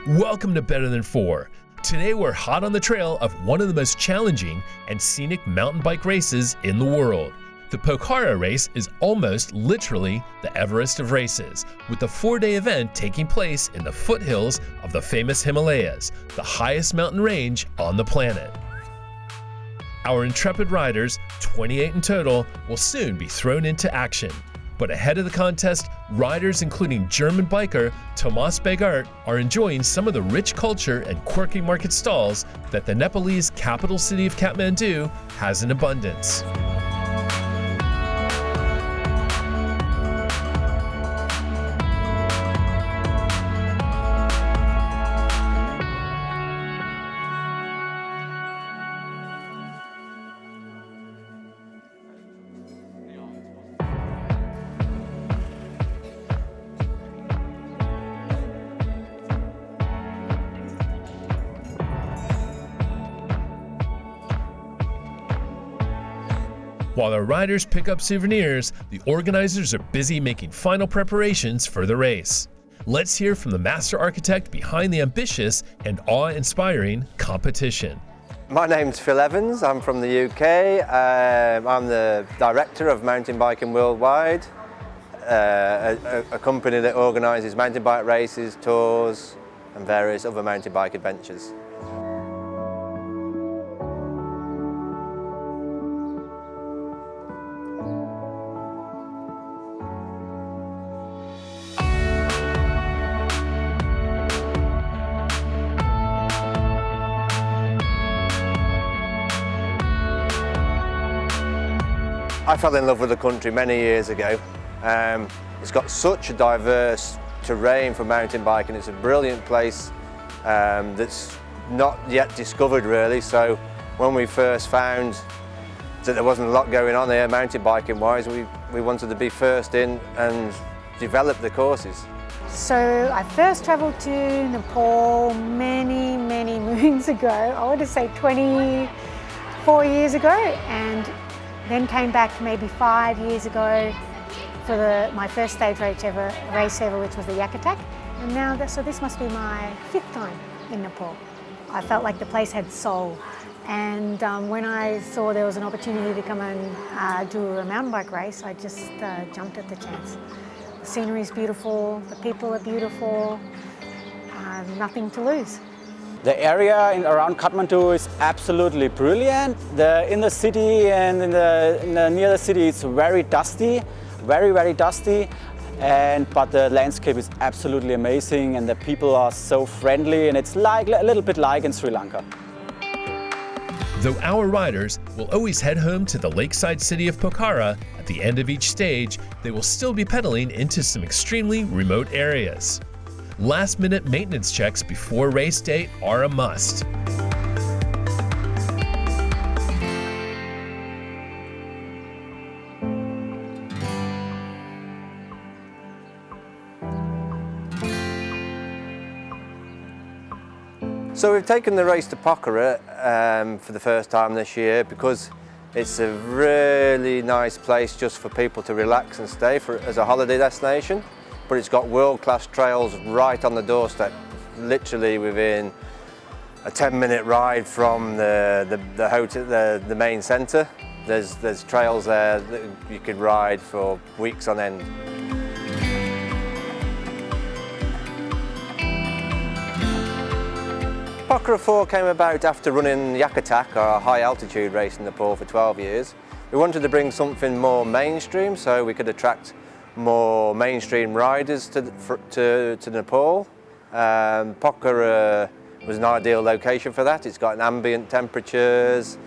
Welcome to Better Than 4. Today we're hot on the trail of one of the most challenging and scenic mountain bike races in the world. The Pokhara race is almost literally the Everest of races, with the 4-day event taking place in the foothills of the famous Himalayas, the highest mountain range on the planet. Our intrepid riders, 28 in total, will soon be thrown into action. But ahead of the contest, riders including German biker Thomas Begart are enjoying some of the rich culture and quirky market stalls that the Nepalese capital city of Kathmandu has in abundance. While our riders pick up souvenirs, the organizers are busy making final preparations for the race. Let's hear from the master architect behind the ambitious and awe-inspiring competition. My name's Phil Evans, I'm from the UK. I'm the director of Mountain Biking Worldwide, a company that organises mountain bike races, tours and various other mountain bike adventures. I fell in love with the country many years ago. It's got such a diverse terrain for mountain biking. It's a brilliant place that's not yet discovered really. So when we first found that there wasn't a lot going on here mountain biking wise, we wanted to be first in and develop the courses. So I first travelled to Nepal many moons ago. I want to say 24 years ago, and then came back maybe 5 years ago for my first stage race ever, which was the Yakatak. And now, so this must be my 5th time in Nepal. I felt like the place had soul. And when I saw there was an opportunity to come and do a mountain bike race, I just jumped at the chance. The scenery is beautiful, the people are beautiful, nothing to lose. The area around Kathmandu is absolutely brilliant. In the city and near the city it's very dusty, very dusty. But the landscape is absolutely amazing and the people are so friendly, and it's like a little bit like in Sri Lanka. Though our riders will always head home to the lakeside city of Pokhara, at the end of each stage, they will still be pedaling into some extremely remote areas. Last-minute maintenance checks before race day are a must. So we've taken the race to Pokhara for the first time this year because it's a really nice place just for people to relax and stay as a holiday destination. But it's got world-class trails right on the doorstep, literally within a 10-minute ride from the hotel, the main centre. There's trails there that you could ride for weeks on end. Pokhara 4 came about after running Yakatak, our high-altitude race in Nepal, for 12 years. We wanted to bring something more mainstream so we could attract more mainstream riders to Nepal. Pokhara was an ideal location for that. It's got ambient temperatures,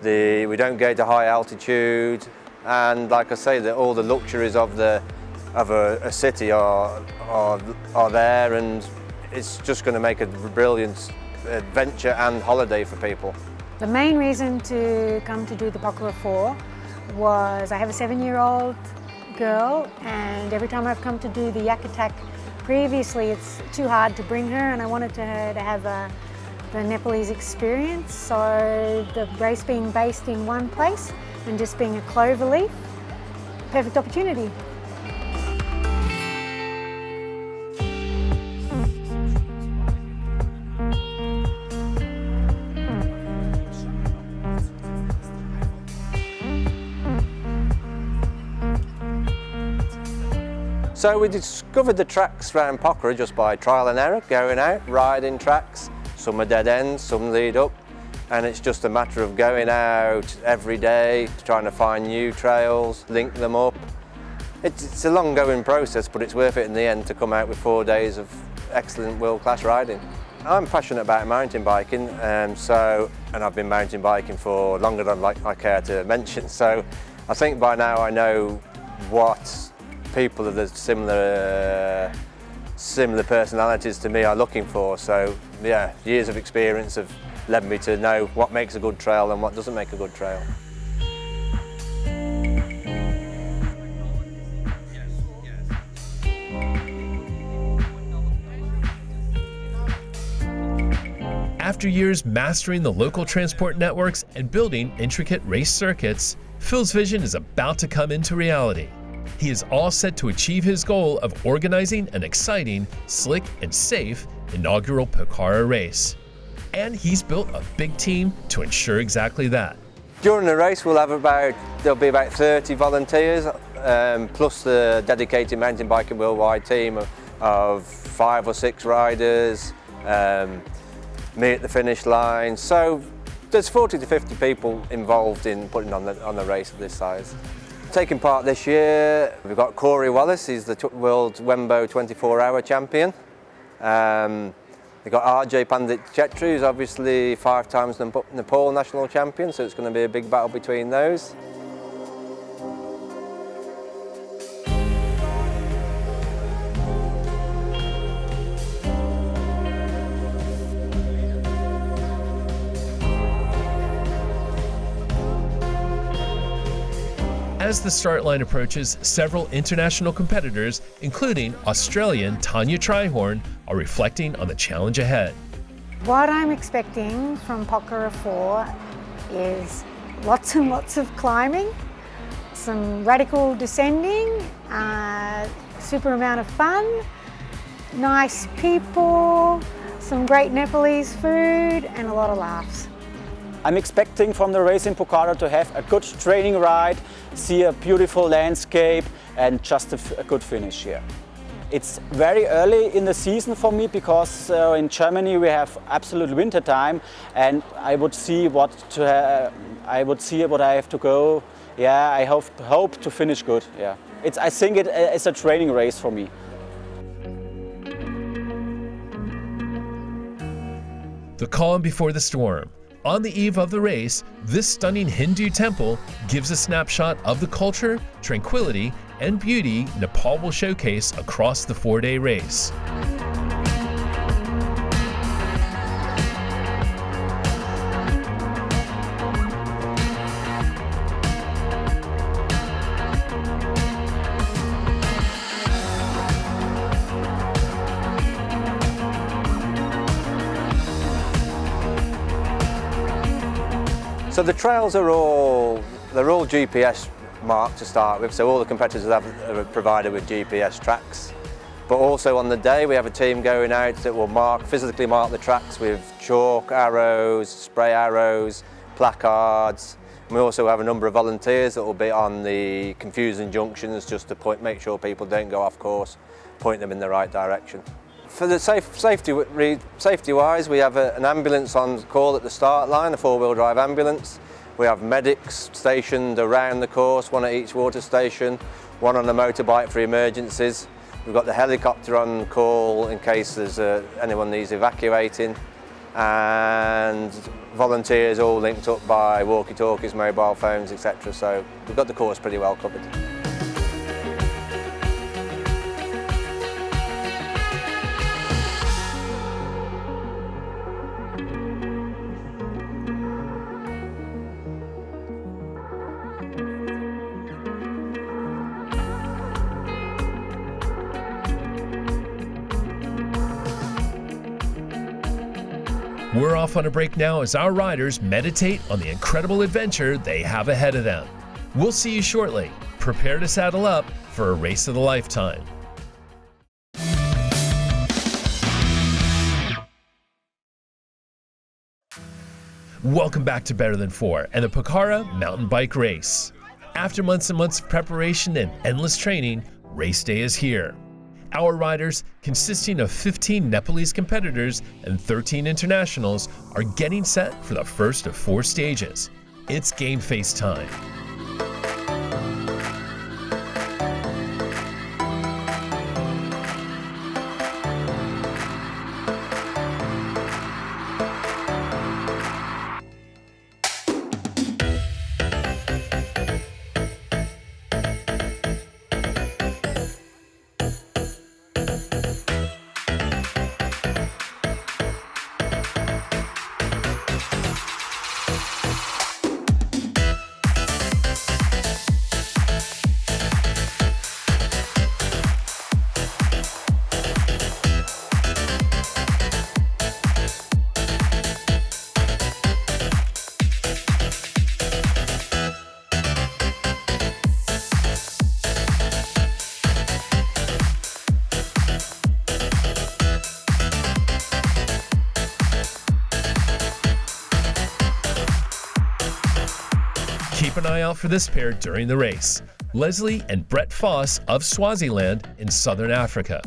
we don't go to high altitude, and like I say, all the luxuries of a city are there, and it's just going to make a brilliant adventure and holiday for people. The main reason to come to do the Pokhara 4 was I have a 7-year-old girl, and every time I've come to do the Yakatak previously, it's too hard to bring her, and I wanted her to have the Nepalese experience. So the race being based in one place and just being a clover leaf, perfect opportunity. So we discovered the tracks around Pokhara just by trial and error, going out, riding tracks. Some are dead ends, some lead up, and it's just a matter of going out every day, trying to find new trails, link them up. It's a long going process, but it's worth it in the end to come out with 4 days of excellent world-class riding. I'm passionate about mountain biking, and I've been mountain biking for longer than I care to mention, so I think by now I know what people of the similar personalities to me are looking for. So yeah, years of experience have led me to know what makes a good trail and what doesn't make a good trail. After years mastering the local transport networks and building intricate race circuits, Phil's vision is about to come into reality. He is all set to achieve his goal of organizing an exciting, slick, and safe inaugural Pokhara race. And he's built a big team to ensure exactly that. During the race there'll be about 30 volunteers, plus the dedicated mountain biking worldwide team of 5 or 6 riders, me at the finish line. So there's 40 to 50 people involved in putting on the race of this size. Taking part this year, we've got Corey Wallace, he's the world Wembo 24-hour champion. We've got RJ Pandit Chetru, who's obviously 5 times Nepal national champion, so it's going to be a big battle between those. As the start line approaches, several international competitors, including Australian Tanya Trihorn, are reflecting on the challenge ahead. What I'm expecting from Pokhara 4 is lots and lots of climbing, some radical descending, super amount of fun, nice people, some great Nepalese food, and a lot of laughs. I'm expecting from the race in Pokhara to have a good training ride, see a beautiful landscape, and just a good finish here. It's very early in the season for me because in Germany we have absolute winter time, and I would see what I have to go. Yeah, I hope to finish good. Yeah, I think it's a training race for me. The calm before the storm. On the eve of the race, this stunning Hindu temple gives a snapshot of the culture, tranquility, and beauty Nepal will showcase across the 4-day race. So the trails are all GPS marked to start with, so all the competitors are provided with GPS tracks. But also on the day we have a team going out that will physically mark the tracks with chalk arrows, spray arrows, placards. And we also have a number of volunteers that will be on the confusing junctions just to make sure people don't go off course, point them in the right direction. For the safety-wise, we have an ambulance on call at the start line, a 4-wheel drive ambulance. We have medics stationed around the course, one at each water station, one on a motorbike for emergencies. We've got the helicopter on call in case there's anyone needs evacuating, and volunteers all linked up by walkie-talkies, mobile phones, etc. So we've got the course pretty well covered. We're off on a break now as our riders meditate on the incredible adventure they have ahead of them. We'll see you shortly. Prepare to saddle up for a race of a lifetime. Welcome back to Better Than 4 and the Pokhara mountain bike race. After months and months of preparation and endless training, race day is here. Our riders, consisting of 15 Nepalese competitors and 13 internationals, are getting set for the first of 4 stages. It's game face time. Keep an eye out for this pair during the race, Leslie and Brett Foss of Swaziland in Southern Africa.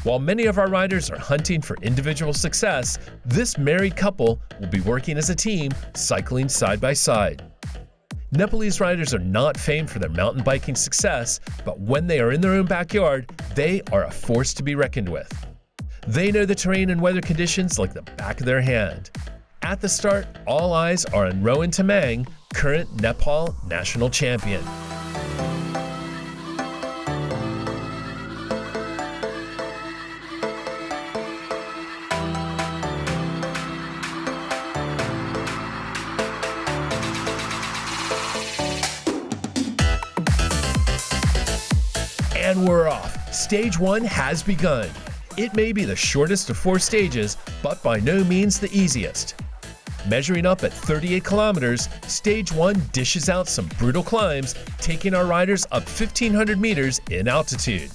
While many of our riders are hunting for individual success, this married couple will be working as a team, cycling side by side. Nepalese riders are not famed for their mountain biking success, but when they are in their own backyard, they are a force to be reckoned with. They know the terrain and weather conditions like the back of their hand. At the start, all eyes are on Rowan Tamang, current Nepal national champion. And we're off. Stage 1 has begun. It may be the shortest of 4 stages, but by no means the easiest. Measuring up at 38 kilometers, Stage 1 dishes out some brutal climbs, taking our riders up 1,500 meters in altitude.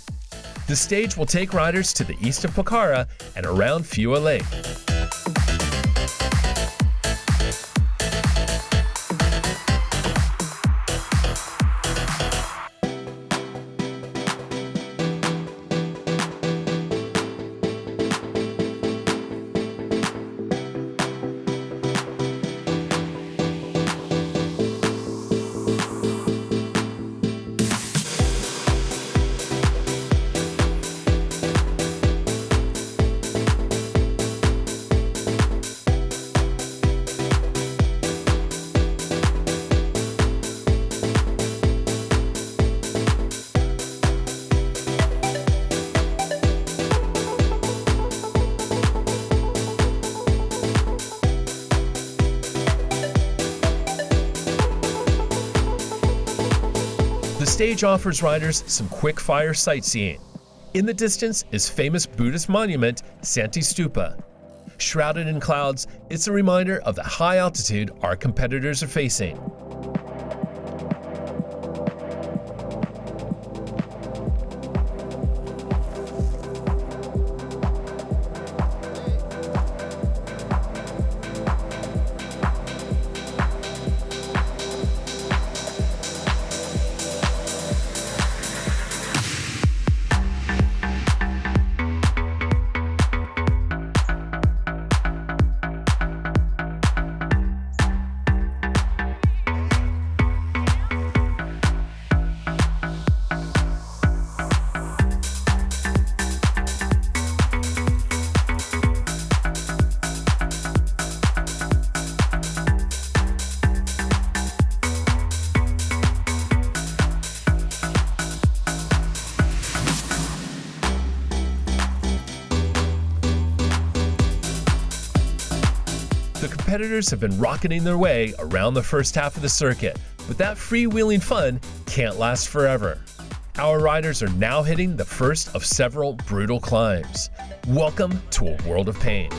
The stage will take riders to the east of Pokhara and around Fua Lake. The stage offers riders some quick-fire sightseeing. In the distance is famous Buddhist monument Santi Stupa. Shrouded in clouds, it's a reminder of the high altitude our competitors are facing. The competitors have been rocketing their way around the first half of the circuit, but that freewheeling fun can't last forever. Our riders are now hitting the first of several brutal climbs. Welcome to a world of pain.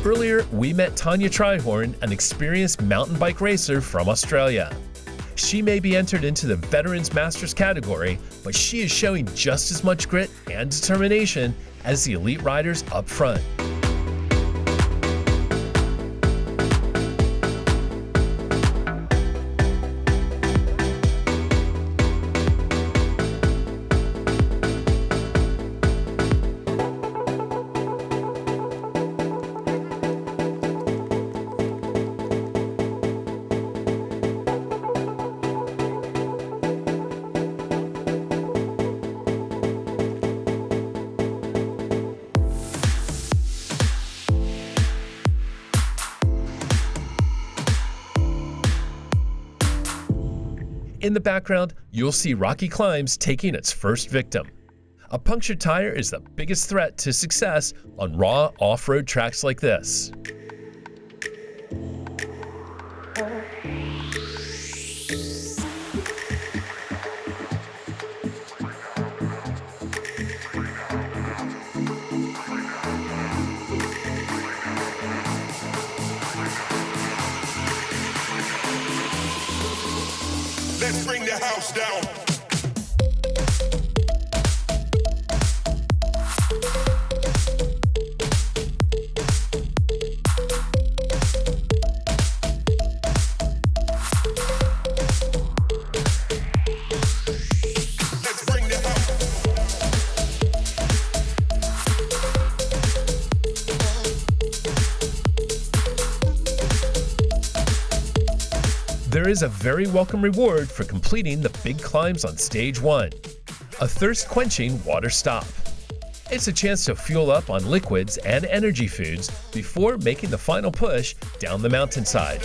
Earlier, we met Tanya Trihorn, an experienced mountain bike racer from Australia. She may be entered into the Veterans Masters category, but she is showing just as much grit and determination as the elite riders up front. In the background, you'll see Rocky Climbs taking its first victim. A punctured tire is the biggest threat to success on raw off-road tracks like this. Let's bring the house down. Let's bring the house. There is a very welcome reward for completing the big climbs on stage 1, a thirst-quenching water stop. It's a chance to fuel up on liquids and energy foods before making the final push down the mountainside.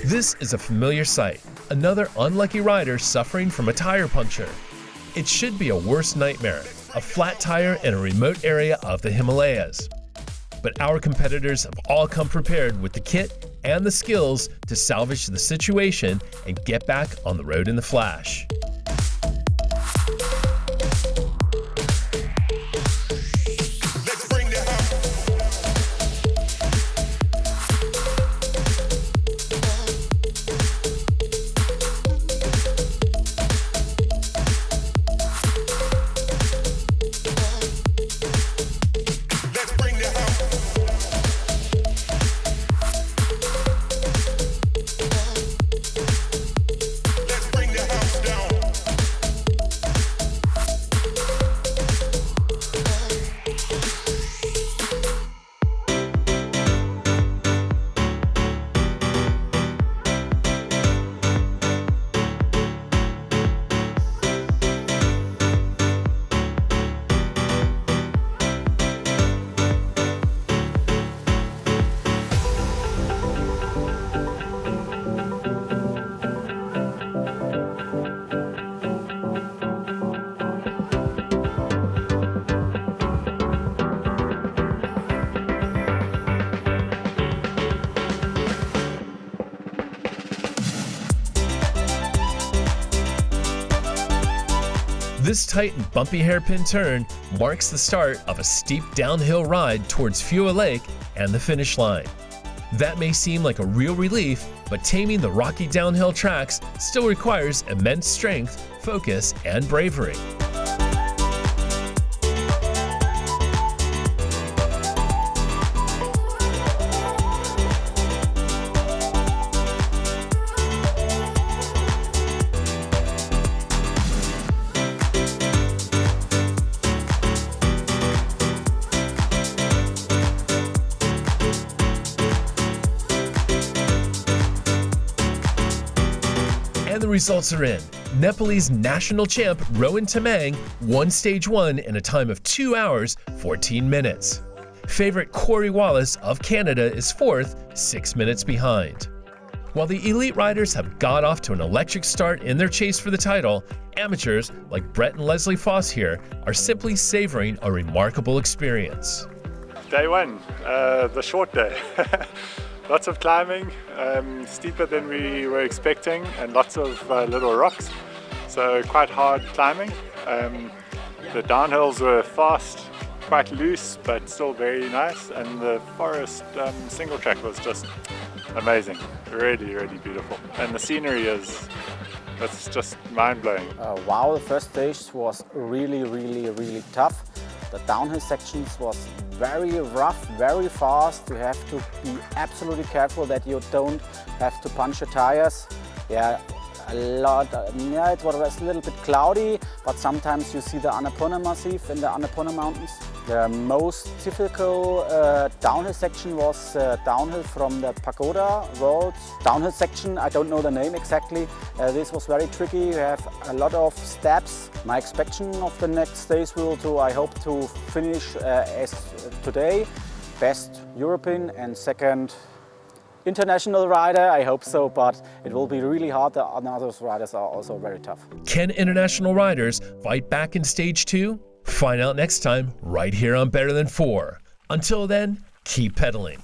This is a familiar sight, another unlucky rider suffering from a tire puncture. It should be a worse nightmare, a flat tire in a remote area of the Himalayas. But our competitors have all come prepared with the kit and the skills to salvage the situation and get back on the road in the flash. Let's bring the house. Let's bring the house. Let's bring the house down. This tight and bumpy hairpin turn marks the start of a steep downhill ride towards Fua Lake and the finish line. That may seem like a real relief, but taming the rocky downhill tracks still requires immense strength, focus, and bravery. And the results are in. Nepalese national champ Rowan Tamang won stage 1 in a time of 2 hours, 14 minutes. Favorite Corey Wallace of Canada is 4th, 6 minutes behind. While the elite riders have got off to an electric start in their chase for the title, amateurs like Brett and Leslie Foss here are simply savoring a remarkable experience. Day one, the short day. Lots of climbing, steeper than we were expecting, and lots of little rocks, so quite hard climbing. The downhills were fast, quite loose, but still very nice, and the forest single track was just amazing, really, really beautiful. And the scenery it's just mind-blowing. Wow, the first stage was really tough. The downhill sections was very rough, very fast. You have to be absolutely careful that you don't have to punch your tires. Yeah, it was a little bit cloudy, but sometimes you see the Annapurna Massif in the Annapurna Mountains. The most difficult downhill section was downhill from the Pagoda Road. Downhill section, I don't know the name exactly. This was very tricky. You have a lot of steps. My expectation of the next days will to, I hope to finish as today. Best European and second international rider, I hope so, but it will be really hard. The other riders are also very tough. Can international riders fight back in stage 2? Find out next time right here on Better Than 4. Until then, keep pedaling.